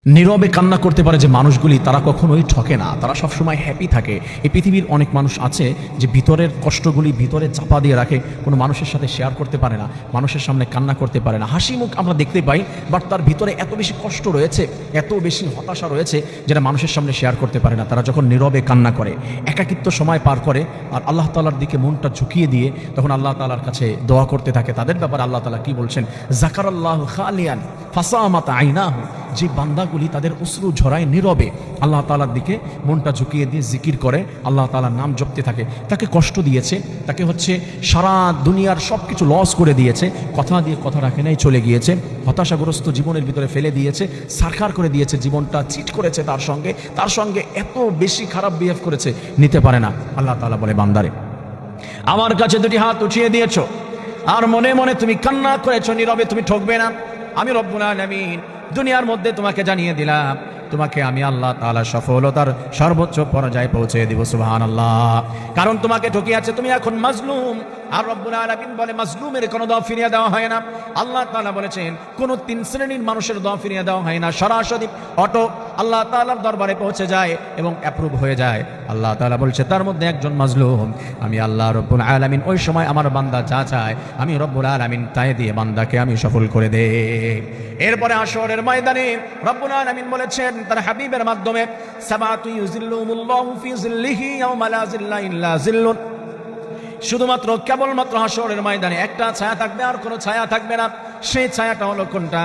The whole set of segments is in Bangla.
নীরবে কান্না করতে পারে যে মানুষগুলি তারা কখনোই ঠকে না, তারা সবসময় হ্যাপি থাকে। এই পৃথিবীর অনেক মানুষ আছে যে ভিতরের কষ্টগুলি ভিতরে চাপা দিয়ে রাখে, কোনো মানুষের সাথে শেয়ার করতে পারে না, মানুষের সামনে কান্না করতে পারে না। হাসি মুখ আমরা দেখতে পাই, বাট তার ভিতরে এত বেশি কষ্ট রয়েছে, এত বেশি হতাশা রয়েছে যেটা মানুষের সামনে শেয়ার করতে পারে না। তারা যখন নীরবে কান্না করে, একাকিত্ব সময় পার করে আর আল্লাহ তাআলার দিকে মনটা ঝুঁকিয়ে দিয়ে তখন আল্লাহ তাআলার কাছে দোয়া করতে থাকে, তাদের ব্যাপারে আল্লাহ তাআলা কি বলছেন? যাকারাল্লাহু খালিয়ান ফাসামাত আইনাহু, যে বান্দাগুলি তাদের অশ্রু ঝরায় নীরবে আল্লাহ তাআলার দিকে মনটা ঝুঁকিয়ে দিয়ে জিকির করে, আল্লাহ তাআলার নাম জপতে থাকে। তাকে কষ্ট দিয়েছে, তাকে সারা দুনিয়ার সব কিছু লস করে দিয়েছে, কথা দিয়ে কথা রাখে নাই, চলে গিয়েছে, হতাশাগ্রস্ত জীবনের ভিতরে ফেলে দিয়েছে, সারখার করে দিয়েছে, জীবনটা চিট করেছে তার সঙ্গে এত বেশি খারাপ বিহেভ করেছে, নিতে পারে না। আল্লাহ তাআলা বলে, বান্দারে আমার কাছে দুটি হাত উঠিয়ে দিয়েছো আর মনে মনে তুমি কান্না করেছো, নীরবে তুমি ঠকবে না। আমি রব্বুল আলামিন দুনিয়ার মধ্যে তোমাকে জানিয়ে দিলাম, তোমাকে আমি আল্লাহ তাআলা সফলতার সর্বোচ্চ পর্যায়ে পৌঁছে দিব। সুবহানাল্লাহ। কারণ তোমাকে ঠকিয়েছে, তুমি এখন মাজলুম। আর রব্বুল আলামিন বলে, মাজলুমের কোনো দোয়া ফিরিয়ে দেওয়া হয় না। আল্লাহ তাআলা বলেছেন, কোন তিন শ্রেণীর মানুষের দোয়া ফিরিয়ে দেওয়া হয় না, সরাসরি অটো আল্লাহ তাআলার দরবারে পৌঁছে যায় এবং অ্যাপ্রুভ হয়ে যায়। আল্লাহ তাআলা বলছে, তার মধ্যে একজন মাজলুম। আমি আল্লাহ রব্বুল আলামিন ওই সময় আমার বান্দা যা চায় আমি রব্বুল আলামিন তাই দিয়ে বান্দাকে আমি সফল করে দেই। এরপরে হাশরের ময়দানে রব্বুল আলামিন বলেছেন তার হাবিবের মাধ্যমে, সাবাতু ইউজিল্লুহুমুল্লাহু ফি জিল্লিহি ইয়াওমা লা জিল্লা ইল্লা জিল্লুন। শুধুমাত্র কেবলমাত্র হাশরের ময়দানে একটা ছায়া থাকবে, আর কোনো ছায়া থাকবে না। সেই ছায়াটা হলো কোনটা?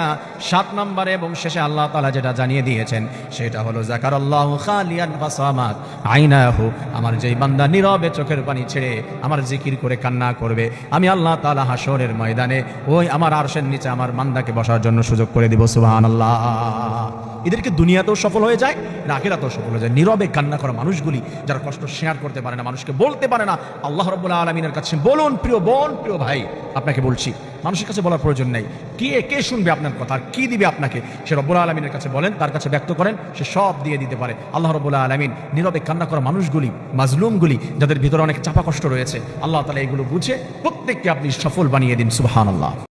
7 নম্বরে এবং শেষে আল্লাহ তাআলা যেটা জানিয়ে দিয়েছেন সেটা হলো, যাকারাল্লাহু খালিয়ান ফাসামাত আইনাহু। আমার যেই বান্দা নীরবে চোখের পানি ছেড়ে আমার জিকির করে কান্না করবে, আমি আল্লাহ তাআলা হাশরের ময়দানে ওই আমার আরশের নিচে আমার বান্দাকে বসার জন্য সুযোগ করে দিব। সুবহানাল্লাহ। এদেরকে দুনিয়াতেও সফল হয়ে যায়, আখিরাতেও সফল হয়ে যায়। নীরবে কান্না করা মানুষগুলি, যারা কষ্ট শেয়ার করতে পারে না, মানুষকে বলতে পারে না, আল্লাহ রাব্বুল আলামিনের কাছে বলুন, প্রিয় বোন, প্রিয় ভাই, আপনাকে বলছি, মানুষের কাছে বলার প্রয়োজন নেই। কে শুনবে আপনার কথা, আর কি দিবে আপনাকে? সে রব্বুল আলামিনের কাছে বলেন, তার কাছে ব্যক্ত করেন, সে সব দিয়ে দিতে পারে। আল্লাহ রাব্বুল আলামিন নীরবে কান্না করা মানুষগুলি, মাজলুমগুলি, যাদের ভিতরে অনেক চাপা কষ্ট রয়েছে, আল্লাহ তাআলা এগুলো বুঝে প্রত্যেককে আপনি সফল বানিয়ে দিন। সুবহানাল্লাহ।